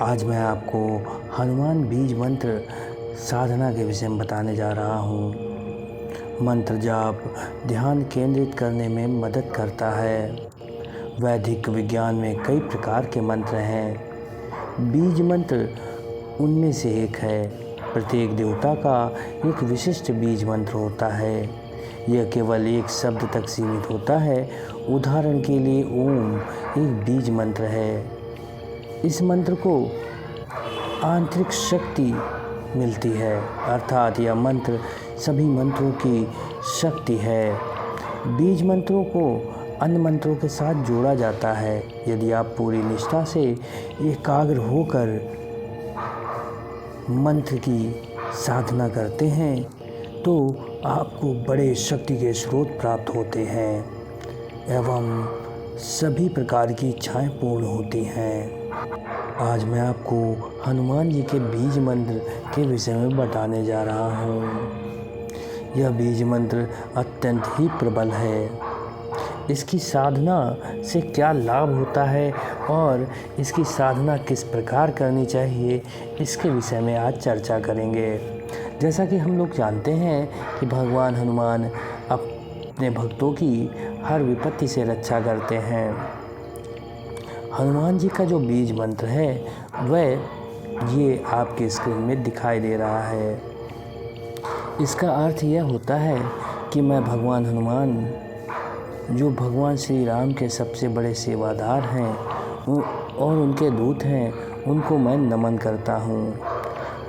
आज मैं आपको हनुमान बीज मंत्र साधना के विषय में बताने जा रहा हूँ। मंत्र जाप ध्यान केंद्रित करने में मदद करता है। वैदिक विज्ञान में कई प्रकार के मंत्र हैं। बीज मंत्र उनमें से एक है। प्रत्येक देवता का एक विशिष्ट बीज मंत्र होता है। यह केवल एक शब्द तक सीमित होता है। उदाहरण के लिए ओम एक बीज मंत्र है। इस मंत्र को आंतरिक शक्ति मिलती है, अर्थात यह मंत्र सभी मंत्रों की शक्ति है। बीज मंत्रों को अन्य मंत्रों के साथ जोड़ा जाता है। यदि आप पूरी निष्ठा से एकाग्र होकर मंत्र की साधना करते हैं तो आपको बड़े शक्ति के स्रोत प्राप्त होते हैं एवं सभी प्रकार की इच्छाएं पूर्ण होती हैं। आज मैं आपको हनुमान जी के बीज मंत्र के विषय में बताने जा रहा हूँ। यह बीज मंत्र अत्यंत ही प्रबल है। इसकी साधना से क्या लाभ होता है और इसकी साधना किस प्रकार करनी चाहिए, इसके विषय में आज चर्चा करेंगे। जैसा कि हम लोग जानते हैं कि भगवान हनुमान अपने भक्तों की हर विपत्ति से रक्षा करते हैं। हनुमान जी का जो बीज मंत्र है वह ये आपके स्क्रीन में दिखाई दे रहा है। इसका अर्थ यह होता है कि मैं भगवान हनुमान, जो भगवान श्री राम के सबसे बड़े सेवादार हैं और उनके दूत हैं, उनको मैं नमन करता हूँ।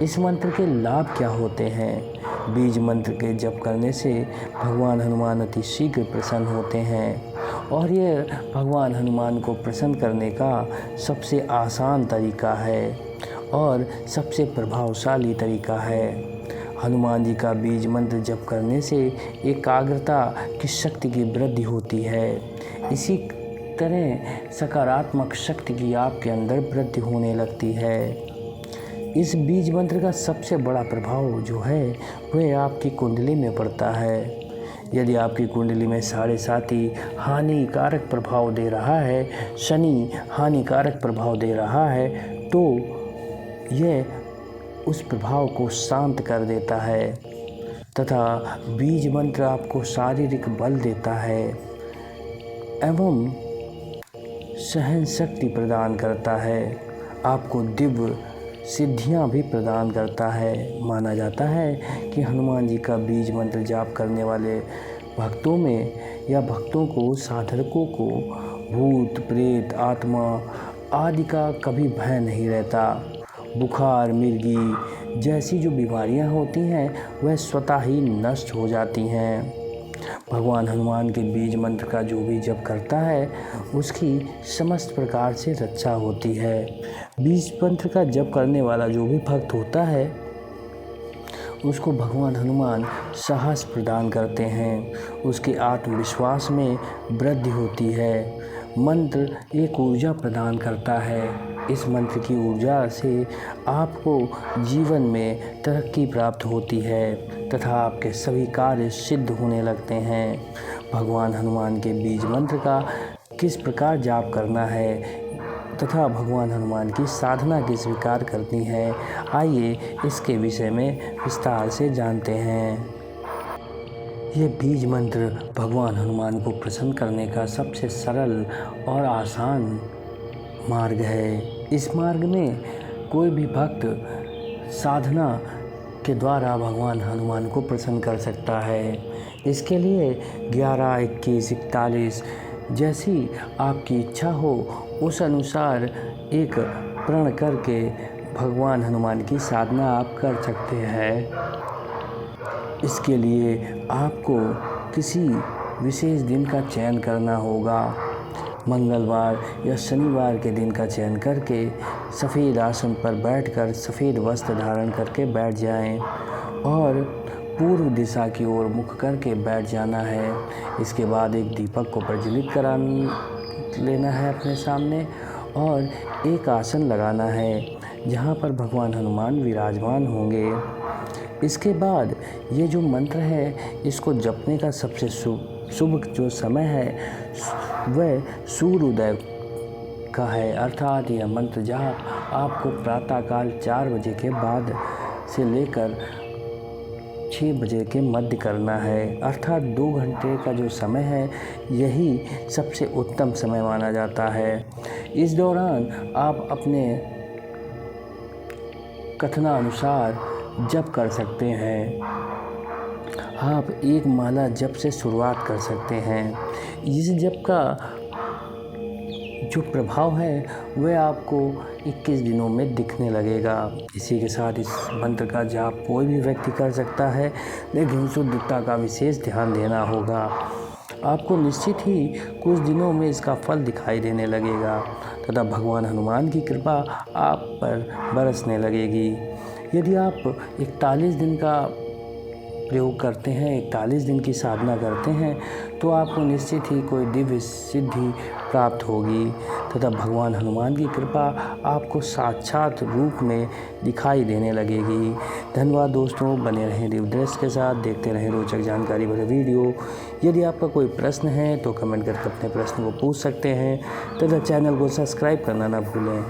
इस मंत्र के लाभ क्या होते हैं? बीज मंत्र के जप करने से भगवान हनुमान अति शीघ्र प्रसन्न होते हैं और ये भगवान हनुमान को प्रसन्न करने का सबसे आसान तरीका है और सबसे प्रभावशाली तरीका है। हनुमान जी का बीज मंत्र जप करने से एकाग्रता की शक्ति की वृद्धि होती है। इसी तरह सकारात्मक शक्ति की आपके अंदर वृद्धि होने लगती है। इस बीज मंत्र का सबसे बड़ा प्रभाव जो है वह आपकी कुंडली में पड़ता है। यदि आपकी कुंडली में साढ़े साथी हानिकारक प्रभाव दे रहा है, शनि हानिकारक प्रभाव दे रहा है, तो यह उस प्रभाव को शांत कर देता है तथा बीज मंत्र आपको शारीरिक बल देता है एवं सहन शक्ति प्रदान करता है। आपको दिव्य सिद्धियां भी प्रदान करता है। माना जाता है कि हनुमान जी का बीज मंत्र जाप करने वाले भक्तों में या भक्तों को, साधकों को भूत प्रेत आत्मा आदि का कभी भय नहीं रहता। बुखार मिर्गी जैसी जो बीमारियां होती हैं वह स्वतः ही नष्ट हो जाती हैं। भगवान हनुमान के बीज मंत्र का जो भी जप करता है उसकी समस्त प्रकार से रक्षा होती है। बीज मंत्र का जप करने वाला जो भी भक्त होता है उसको भगवान हनुमान साहस प्रदान करते हैं। उसके आत्मविश्वास में वृद्धि होती है। मंत्र एक ऊर्जा प्रदान करता है। इस मंत्र की ऊर्जा से आपको जीवन में तरक्की प्राप्त होती है तथा आपके सभी कार्य सिद्ध होने लगते हैं। भगवान हनुमान के बीज मंत्र का किस प्रकार जाप करना है तथा भगवान हनुमान की साधना किस प्रकार करनी है, आइए इसके विषय में विस्तार से जानते हैं। ये बीज मंत्र भगवान हनुमान को प्रसन्न करने का सबसे सरल और आसान मार्ग है। इस मार्ग में कोई भी भक्त साधना के द्वारा भगवान हनुमान को प्रसन्न कर सकता है। इसके लिए 11, 21, 41 जैसी आपकी इच्छा हो उस अनुसार एक प्रण करके भगवान हनुमान की साधना आप कर सकते हैं। इसके लिए आपको किसी विशेष दिन का चयन करना होगा। मंगलवार या शनिवार के दिन का चयन करके सफ़ेद आसन पर बैठकर सफ़ेद वस्त्र धारण करके बैठ जाएं और पूर्व दिशा की ओर मुख करके बैठ जाना है। इसके बाद एक दीपक को प्रज्वलित करा लेना है अपने सामने और एक आसन लगाना है जहाँ पर भगवान हनुमान विराजमान होंगे। इसके बाद ये जो मंत्र है इसको जपने का सबसे शुभ जो समय है वह सूर्योदय का है, अर्थात यह मंत्र जाप आपको प्रातःकाल 4 बजे के बाद से लेकर 6 बजे के मध्य करना है, अर्थात 2 घंटे का जो समय है यही सबसे उत्तम समय माना जाता है। इस दौरान आप अपने कथनानुसार जप कर सकते हैं। आप एक माला जप से शुरुआत कर सकते हैं। इस जप का जो प्रभाव है वह आपको 21 दिनों में दिखने लगेगा। इसी के साथ इस मंत्र का जाप कोई भी व्यक्ति कर सकता है, लेकिन शुद्धता का विशेष ध्यान देना होगा। आपको निश्चित ही कुछ दिनों में इसका फल दिखाई देने लगेगा तथा भगवान हनुमान की कृपा आप पर बरसने लगेगी। यदि आप 41 दिन का प्रयोग करते हैं, 41 दिन की साधना करते हैं, तो आपको निश्चित ही कोई दिव्य सिद्धि प्राप्त होगी तथा भगवान हनुमान की कृपा आपको साक्षात रूप में दिखाई देने लगेगी। धन्यवाद दोस्तों, बने रहें दिव्यदृष्टि के साथ, देखते रहें रोचक जानकारी भरे वीडियो। यदि आपका कोई प्रश्न है तो कमेंट करके अपने प्रश्न को पूछ सकते हैं तथा चैनल को सब्सक्राइब करना ना भूलें।